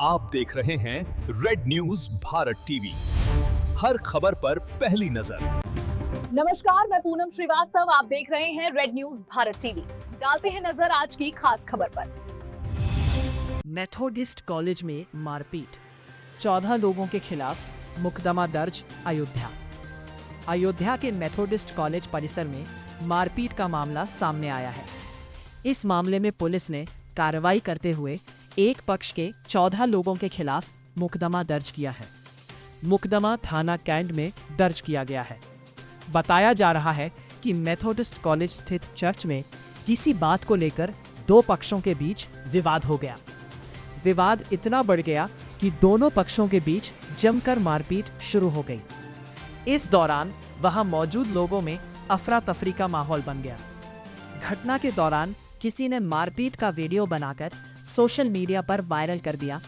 आप देख रहे हैं रेड न्यूज भारत टीवी, हर खबर पर पहली नजर। नमस्कार, मैं पूनम श्रीवास्तव, आप देख रहे हैं रेड न्यूज भारत टीवी। डालते हैं नजर आज की खास खबर पर। मेथोडिस्ट कॉलेज में मारपीट, 14 लोगों के खिलाफ मुकदमा दर्ज। अयोध्या के मेथोडिस्ट कॉलेज परिसर में मारपीट का मामला सामने आया है। इस मामले में पुलिस ने कार्रवाई करते हुए एक पक्ष के 14 लोगों के खिलाफ मुकदमा दर्ज किया है। मुकदमा थाना कैंट में दर्ज किया गया है। बताया जा रहा है कि मेथोडिस्ट कॉलेज स्थित चर्च में किसी बात को लेकर दो पक्षों के बीच विवाद हो गया। विवाद इतना बढ़ गया कि दोनों पक्षों के बीच जमकर मारपीट शुरू हो गई। इस दौरान वहां मौजूद लोगों में अफरा तफरी का माहौल बन गया। घटना के दौरान किसी ने मारपीट का वीडियो बनाकर सोशल मीडिया पर वायरल कर दिया,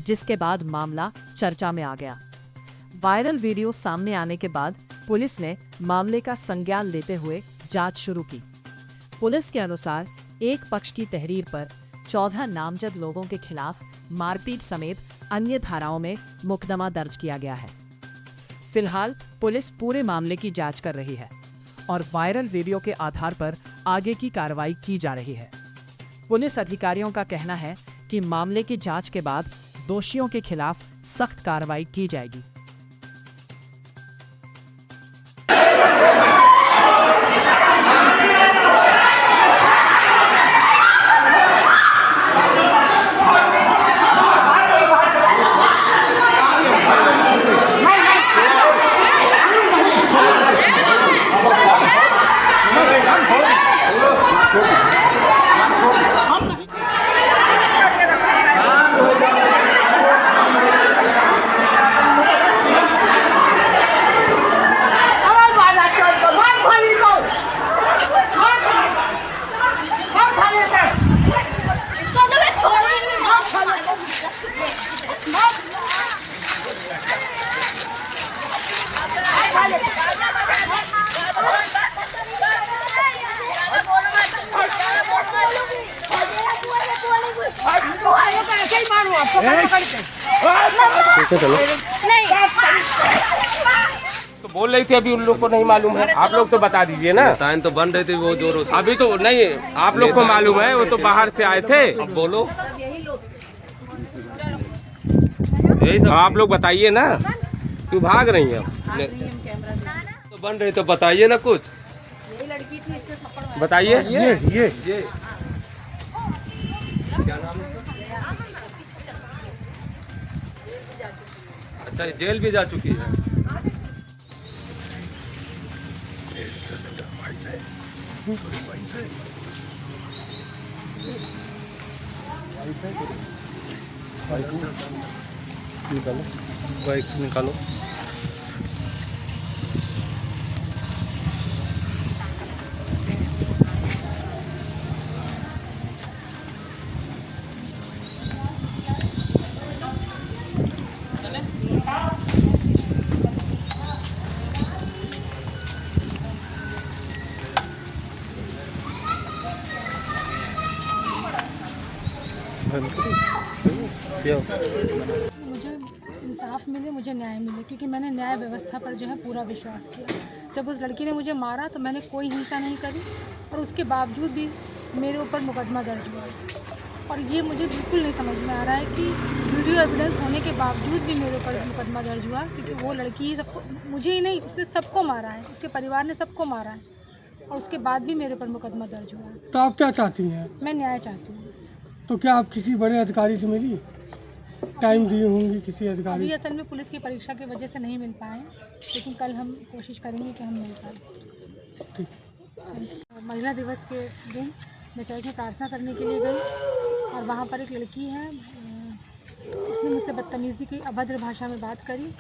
जिसके बाद मामला चर्चा में आ गया। वायरल वीडियो सामने आने के बाद पुलिस ने मामले का संज्ञान लेते हुए जांच शुरू की। पुलिस के अनुसार एक पक्ष की तहरीर पर 14 नामजद लोगों के खिलाफ मारपीट समेत अन्य धाराओं में मुकदमा दर्ज किया गया है। फिलहाल पुलिस पूरे मामले की जांच कर रही है और वायरल वीडियो के आधार पर आगे की कार्रवाई की जा रही है। पुलिस अधिकारियों का कहना है कि मामले की जांच के बाद दोषियों के खिलाफ सख्त कार्रवाई की जाएगी। तो बोल रही थी अभी उन लोग को नहीं मालूम है। आप लोग तो बता दीजिए ना। टाइम तो बन रही थी वो जोरों से। अभी तो नहीं, आप लोग को मालूम है, वो तो बाहर से आए थे। अब बोलो, यही सब आप लोग बताइए ना, क्यों भाग रही हैं? तो बन रही तो बताइए ना कुछ, बताइए। ये क्या नाम है? अच्छा, ये जेल भी जा चुकी है। निकालो, बाइक से निकालो। मुझे इंसाफ मिले, मुझे न्याय मिले, क्योंकि मैंने न्याय व्यवस्था पर जो है पूरा विश्वास किया। जब उस लड़की ने मुझे मारा तो मैंने कोई हिंसा नहीं करी और उसके बावजूद भी मेरे ऊपर मुकदमा दर्ज हुआ। और ये मुझे बिल्कुल नहीं समझ में आ रहा है कि वीडियो एविडेंस होने के बावजूद भी मेरे ऊपर मुकदमा दर्ज हुआ, क्योंकि वो लड़की सबको, मुझे ही नहीं, उसने सबको मारा है, उसके परिवार ने सबको मारा है और उसके बाद भी मेरे ऊपर मुकदमा दर्ज हुआ है। तो आप क्या चाहती हैं? मैं न्याय चाहती हूँ। तो क्या आप किसी बड़े अधिकारी से मिली? टाइम दिए होंगे किसी अधिकारी? अभी असल में पुलिस की परीक्षा की वजह से नहीं मिल पाए, लेकिन कल हम कोशिश करेंगे कि हम मिल पाए। ठीक। महिला दिवस के दिन मैं चर्च में प्रार्थना करने के लिए गई और वहाँ पर एक लड़की है, उसने मुझसे बदतमीज़ी की, अभद्र भाषा में बात करी।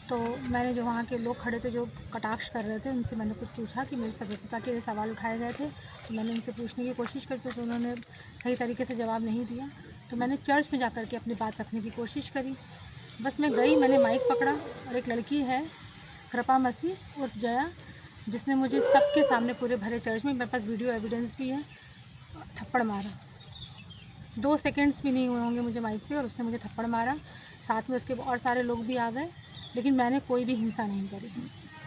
तो मैंने जो वहाँ के लोग खड़े थे जो कटाक्ष कर रहे थे, उनसे मैंने कुछ पूछा कि मेरी सभ्यता के लिए सवाल उठाए गए थे, तो मैंने उनसे पूछने की कोशिश की तो उन्होंने सही तरीके से जवाब नहीं दिया। तो मैंने चर्च में जाकर के अपनी बात रखने की कोशिश करी। बस मैं गई, मैंने माइक पकड़ा और एक लड़की है कृपा मसीह उर्फ जया, जिसने मुझे सबके सामने पूरे भरे चर्च में, मेरे पास वीडियो एविडेंस भी है, थप्पड़ मारा। 2 सेकंड्स भी नहीं हुए होंगे मुझे माइक पे और उसने मुझे थप्पड़ मारा। साथ में उसके और सारे लोग भी आ गए, लेकिन मैंने कोई भी हिंसा नहीं करी।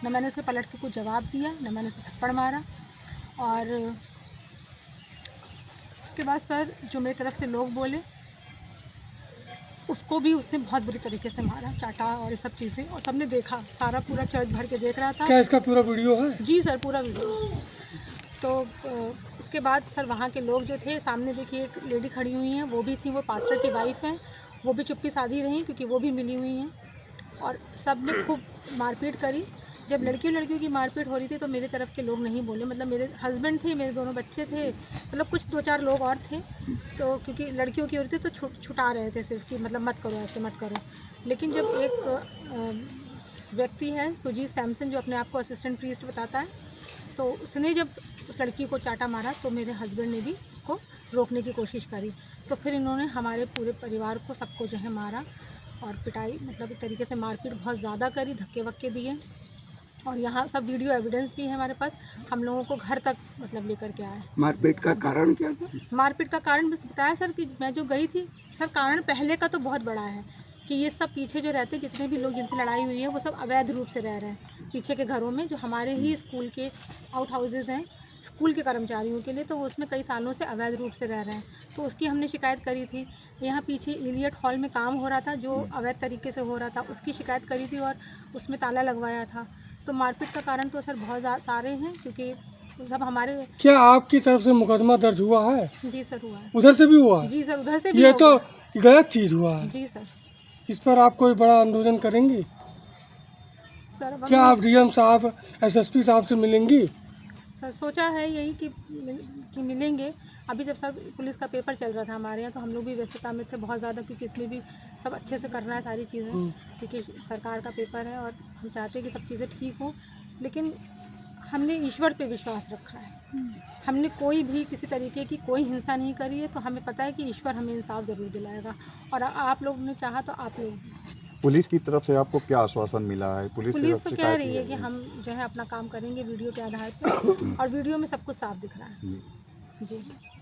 न मैंने उसके पलट के कुछ जवाब दिया, न मैंने उसे थप्पड़ मारा। और उसके बाद सर जो मेरी तरफ से लोग बोले उसको भी उसने बहुत बुरी तरीके से मारा, चाटा और ये सब चीज़ें, और सबने देखा, सारा पूरा चर्च भर के देख रहा था। क्या इसका पूरा वीडियो है? जी सर, पूरा वीडियो। तो उसके बाद सर वहाँ के लोग जो थे, सामने देखिए एक लेडी खड़ी हुई हैं, वो भी थी, वो पास्टर की वाइफ हैं, वो भी चुप्पी साधी रही क्योंकि वो भी मिली हुई हैं। और सब ने खूब मारपीट करी। जब लड़कियों की मारपीट हो रही थी तो मेरे तरफ के लोग नहीं बोले, मतलब मेरे हस्बैंड थे, मेरे दोनों बच्चे थे, मतलब कुछ 2-4 लोग और थे। तो क्योंकि लड़कियों की हो रही थी तो छुटा रहे थे सिर्फ कि मतलब मत करो, ऐसे मत करो। लेकिन जब एक व्यक्ति है सुजीत सैमसन, जो अपने आप को असिस्टेंट प्रीस्ट बताता है, तो उसने जब उस लड़की को चाटा मारा तो मेरे हस्बैंड ने भी उसको रोकने की कोशिश करी। तो फिर इन्होंने हमारे पूरे परिवार को, सबको जो है मारा और पिटाई, मतलब एक तरीके से मारपीट बहुत ज़्यादा करी, धक्के वक्के दिए। और यहाँ सब वीडियो एविडेंस भी है हमारे पास, हम लोगों को घर तक मतलब लेकर के आए। मारपीट का कारण क्या था? मारपीट का कारण बस बताया सर कि मैं जो गई थी। सर कारण पहले का तो बहुत बड़ा है कि ये सब पीछे जो रहते, जितने भी लोग जिनसे लड़ाई हुई है, वो सब अवैध रूप से रह रहे हैं पीछे के घरों में, जो हमारे ही स्कूल के आउट हाउसेज हैं स्कूल के कर्मचारियों के लिए, तो वो उसमें कई सालों से अवैध रूप से रह रहे हैं। तो उसकी हमने शिकायत करी थी। यहाँ पीछे इलियट हॉल में काम हो रहा था जो अवैध तरीके से हो रहा था, उसकी शिकायत करी थी और उसमें ताला लगवाया था। तो मारपीट का कारण तो सर बहुत सारे हैं, क्योंकि सब हमारे। क्या आपकी तरफ से मुकदमा दर्ज हुआ है? जी सर हुआ है। उधर से भी हुआ है? जी सर, उधर से भी। ये तो गलत चीज़ हुआ है। जी सर। इस पर आप कोई बड़ा आंदोलन करेंगी? सर क्या आप डीएम साहब, एसएसपी साहब से मिलेंगी? सर सोचा है यही कि मिलेंगे। अभी जब सर पुलिस का पेपर चल रहा था हमारे यहाँ, तो हम लोग भी व्यस्तता में थे बहुत ज़्यादा, क्योंकि इसमें भी सब अच्छे से करना है सारी चीज़ें, क्योंकि सरकार का पेपर है और हम चाहते हैं कि सब चीज़ें ठीक हों। लेकिन हमने ईश्वर पे विश्वास रखा है, हमने कोई भी किसी तरीके की कोई हिंसा नहीं करी है, तो हमें पता है कि ईश्वर हमें इंसाफ ज़रूर दिलाएगा। और आप लोग ने चाहा तो आप लोग। पुलिस की तरफ से आपको क्या आश्वासन मिला है? पुलिस तो कह रही है कि हम जो है अपना काम करेंगे वीडियो के आधार पर, और वीडियो में सब कुछ साफ दिख रहा है। जी।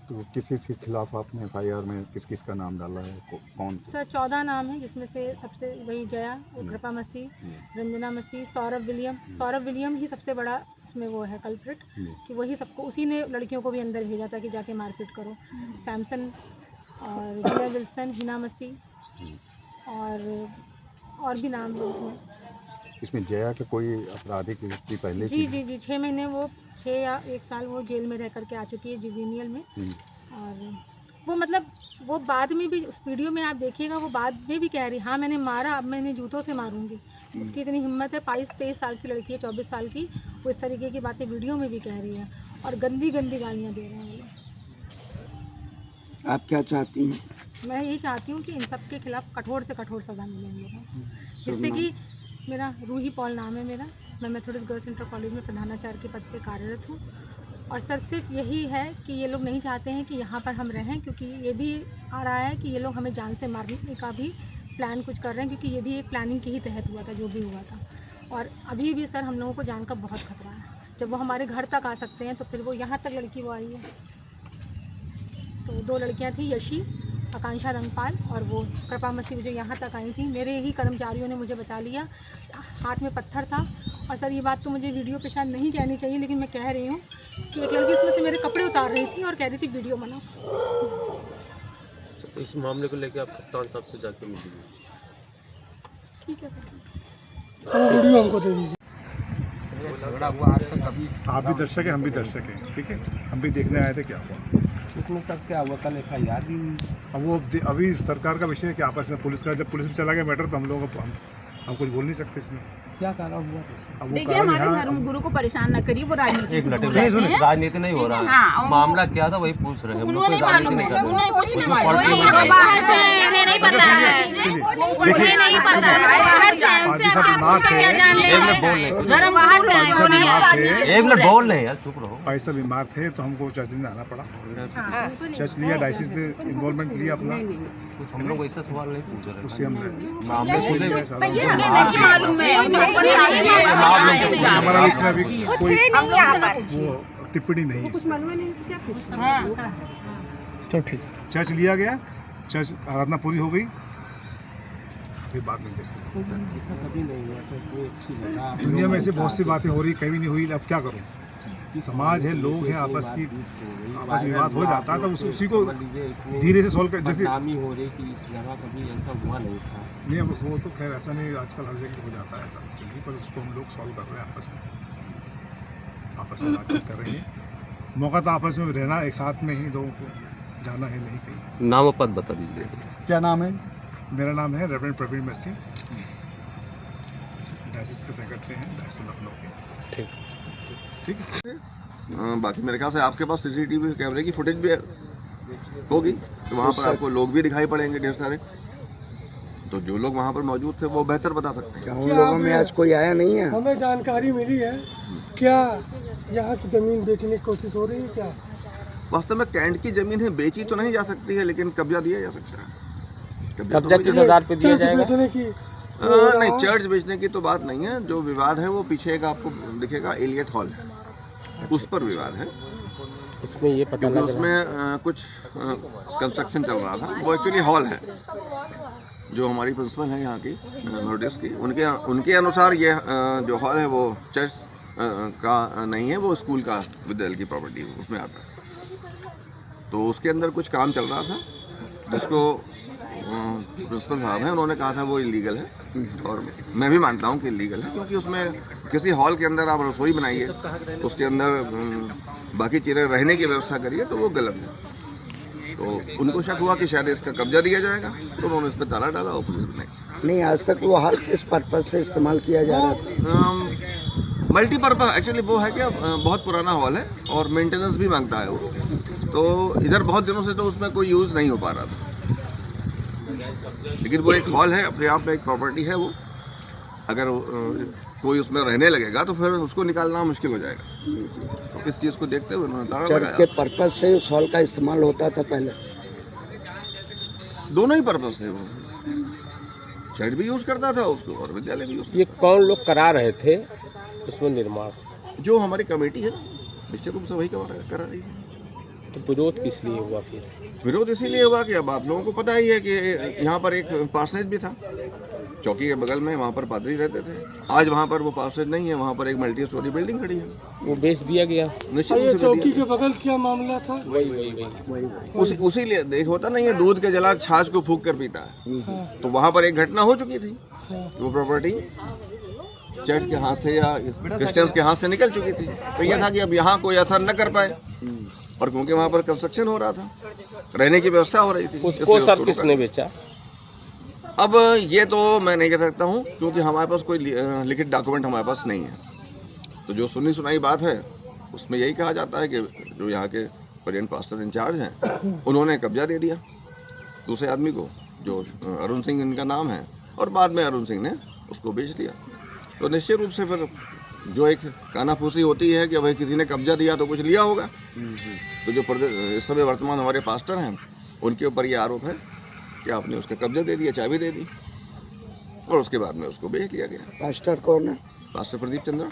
तो किस के खिलाफ आपने एफआईआर में किस का नाम डाला है? कौन? सर 14 नाम है, जिसमें से सबसे वही जया, कृपा मसीह, रंजना मसीह, सौरभ विलियम ही सबसे बड़ा इसमें वो है कल्प्रिट, कि वही सबको, उसी ने लड़कियों को भी अंदर भेजा था कि जाके मारपीट करो। सैमसन और जिया विल्सन, हिना मसीह और भी नाम है उसमें। इसमें जया के कोई आपराधिक हिस्ट्री पहले जी जी जी 6 महीने, वो 6 या 1 साल वो जेल में रह करके आ चुकी है, जुवेनियल में। और वो मतलब वो बाद में भी उस वीडियो में आप देखिएगा, वो बाद में भी कह रही, हाँ मैंने मारा, अब मैंने जूतों से मारूंगी। उसकी इतनी हिम्मत है। 22-23 साल की लड़की है, 24 साल की, वो इस तरीके की बातें वीडियो में भी कह रही है और गंदी गंदी गालियाँ दे रहे हैं वो। आप क्या चाहती हैं? मैं यही चाहती हूँ कि इन सब के खिलाफ कठोर से कठोर सज़ा मिले इन लोगों को, जिससे कि मेरा रूही पॉल नाम है मेरा, मैं मेथोडिस्ट गर्ल्स इंटर कॉलेज में प्रधानाचार्य के पद पे कार्यरत हूँ। और सर सिर्फ यही है कि ये लोग नहीं चाहते हैं कि यहाँ पर हम रहें, क्योंकि ये भी आ रहा है कि ये लोग हमें जान से मारने का भी प्लान कुछ कर रहे हैं, क्योंकि ये भी एक प्लानिंग के ही तहत हुआ था जो भी हुआ था। और अभी भी सर हम लोगों को जान का बहुत खतरा है। जब वो हमारे घर तक आ सकते हैं तो फिर वो यहाँ तक लड़की वो आई है। तो 2 लड़कियाँ थी, यशी, आकांक्षा रंगपाल और वो कृपा मसीह, जो यहाँ तक आई थी। मेरे ही कर्मचारियों ने मुझे बचा लिया, हाथ में पत्थर था। और सर ये बात तो मुझे वीडियो पे शायद नहीं कहनी चाहिए, लेकिन मैं कह रही हूँ कि एक लड़की उसमें से मेरे कपड़े उतार रही थी और कह रही थी वीडियो बनाओ। तो इस मामले को लेकर आप कप्तान साहब से जाके मिलिए। ठीक है सर, वो वीडियो हमको दे दीजिए। झगड़ा हुआ आज तक कभी? आप भी दर्शक हैं, हम भी दर्शक हैं, ठीक है। हम भी देखने आए थे क्या हुआ उसमें सब क्या हुआ, कल एफआईआर भी हुई। अब वो अभी सरकार का विषय है कि आपस में पुलिस का, जब पुलिस में चला गया मैटर तो हम लोगों को हम कुछ बोल नहीं सकते इसमें। क्या कारण हुआ? देखिए हमारे धर्म गुरु को परेशान न करिए, वो राजनीति से दूर रहते हैं। राजनीति नहीं हो रहा है। हाँ, मामला क्या था वही पूछ रहे हैं। उन्हें नहीं मालूम है, उन्हें कुछ नहीं मालूम, बाहर से उन्हें नहीं पता है, उन्हें नहीं पता है, बाहर से आए उनसे आप क्या जान लेंगे, धर्म बाहर से आए उन्हें। एक मिनट बोल रहे यार, चुप रहो। पैसा बीमार थे तो हमको चर्च में आना पड़ा। चर्च लिया, डायसिस ने इन्वॉल्वमेंट लिया अपना। कुछ हम लोग ऐसा सवाल नहीं पूछ रहे, उससे हमने मामले खुले। नहीं मालूम है, हमारा इसमें अभी कोई वो टिप्पणी नहीं है। हाँ तो ठीक। चर्च लिया गया, चर्च आराधना पूरी हो गई, फिर बात नहीं देखते। ऐसा कभी नहीं हुआ था, कोई अच्छी लगा। दुनिया में ऐसी बहुत सी बातें हो रही, कभी नहीं हुई, अब क्या करूँ? समाज है, लोग हैं, आपस विवाद हो जाता है तो उसी को धीरे से सॉल्व कर। जैसे बदनामी हो रही कि इस जगह कभी ऐसा हुआ नहीं था। नहीं, अब वो तो खैर ऐसा नहीं, आजकल हर जगह हो जाता है ऐसा, चलिए, पर उसको हम लोग सॉल्व कर रहे हैं आपस में बातचीत कर रहे हैं। मौका तो आपस में रहना, एक साथ में ही लोगों को जाना है, नहीं कहीं। नाम और पद बता दीजिए। क्या नाम है? मेरा नाम है रेवरेंड प्रवीण मैसी, डायसिस के सेक्रेटरी हैं, डायसिस लखनऊ के। ठीक है। बाकी मेरे ख्याल से आपके पास सीसीटीवी कैमरे की फुटेज भी होगी, तो वहाँ पर आपको लोग भी दिखाई पड़ेंगे ढेर सारे, तो जो लोग वहाँ पर मौजूद थे वो बेहतर बता सकते हैं। उन लोगों में आज कोई आया नहीं है? हमें जानकारी मिली है, क्या यहाँ की जमीन बेचने की कोशिश हो रही है क्या? वास्तव में कैंट की जमीन है, बेची तो नहीं जा सकती है, लेकिन कब्जा दिया जा सकता है। कब्जा किस आधार पे दिया जाएगा? नहीं, चर्च बेचने की तो बात नहीं है। जो विवाद है वो पीछे एक आपको दिखेगा एलियट हॉल है, उस पर विवाद है। उसमें ये पता लगा उसमें कुछ कंस्ट्रक्शन चल रहा था, वो एक्चुअली हॉल है। जो हमारी प्रिंसिपल है यहाँ की मेथोडिस्ट की, उनके अनुसार ये जो हॉल है वो चर्च का नहीं है, वो स्कूल का विद्यालय की प्रॉपर्टी है, उसमें आता है। तो उसके अंदर कुछ काम चल रहा था, जिसको प्रिंसिपल साहब हैं उन्होंने कहा था वो इलीगल है, और मैं भी मानता हूँ कि इलीगल है, क्योंकि उसमें किसी हॉल के अंदर आप रसोई बनाइए, उसके अंदर बाकी चीज़ें रहने की व्यवस्था करिए, तो वो गलत है। तो उनको शक हुआ कि शायद इसका कब्जा दिया जाएगा, तो उन्होंने इस पर ताला डाला और पुलिस नहीं, आज तक वो हर किस पर्पज से इस्तेमाल किया जा रहा था? मल्टीपर्पज एक्चुअली वो है कि बहुत पुराना हॉल है और मेंटेनेंस भी मांगता है वो, तो इधर बहुत दिनों से तो उसमें कोई यूज़ नहीं हो पा रहा था। लेकिन वो एक हॉल है, अपने आप में एक प्रॉपर्टी है वो, अगर कोई उसमें रहने लगेगा तो फिर उसको निकालना मुश्किल हो जाएगा। तो इस चीज़ को देखते हुए उन्होंने ताला लगाया। चर्च के पर्पज से उस हॉल का इस्तेमाल होता था पहले? दोनों ही पर्पज से, वो चर्च भी यूज़ करता था उसको और विद्यालय भी यूज़। ये कौन लोग करा रहे थे इसमें निर्माण? जो हमारी कमेटी है निश्चित रूप से वही करा रही है। तो विरोध किस लिए हुआ फिर? विरोध इसीलिए हुआ कि अब आप लोगों को पता ही है कि यहाँ पर एक पार्सनेज भी था, चौकी के बगल में, वहाँ पर पादरी रहते थे। आज वहाँ पर वो पार्सनेज नहीं है, वहाँ पर एक मल्टी स्टोरी बिल्डिंग खड़ी है, वो बेच दिया गया। निश्चित रूप से चौकी के बगल क्या मामला था? वही उसी लिए देख होता नहीं है, दूध के जला छाछ को फूंक कर पीता है। तो वहाँ पर एक घटना हो चुकी थी, वो प्रॉपर्टी चर्च के हाथ से या क्रिश्चियंस के हाथ से निकल चुकी थी। तो यह था कि अब यहाँ कोई असर न कर पाए, और क्योंकि वहाँ पर कंस्ट्रक्शन हो रहा था, रहने की व्यवस्था हो रही थी, उसको सर किसने बेचा? अब ये तो मैं नहीं कह सकता हूँ, क्योंकि हमारे पास कोई लिखित डॉक्यूमेंट हमारे पास नहीं है। तो जो सुनी सुनाई बात है उसमें यही कहा जाता है कि जो यहाँ के प्रेजेंट पास्टर इंचार्ज हैं उन्होंने कब्जा दे दिया दूसरे आदमी को, जो अरुण सिंह इनका नाम है, और बाद में अरुण सिंह ने उसको बेच दिया। तो निश्चित रूप से फिर जो एक कानाफूसी होती है कि भाई किसी ने कब्जा दिया तो कुछ लिया होगा। तो जो इस समय वर्तमान हमारे पास्टर हैं उनके ऊपर ये आरोप है कि आपने उसका कब्जा दे दिया, चाबी दे दी, और उसके बाद में उसको बेच लिया गया। पास्टर कौन है? पास्टर प्रदीप चंद्रा।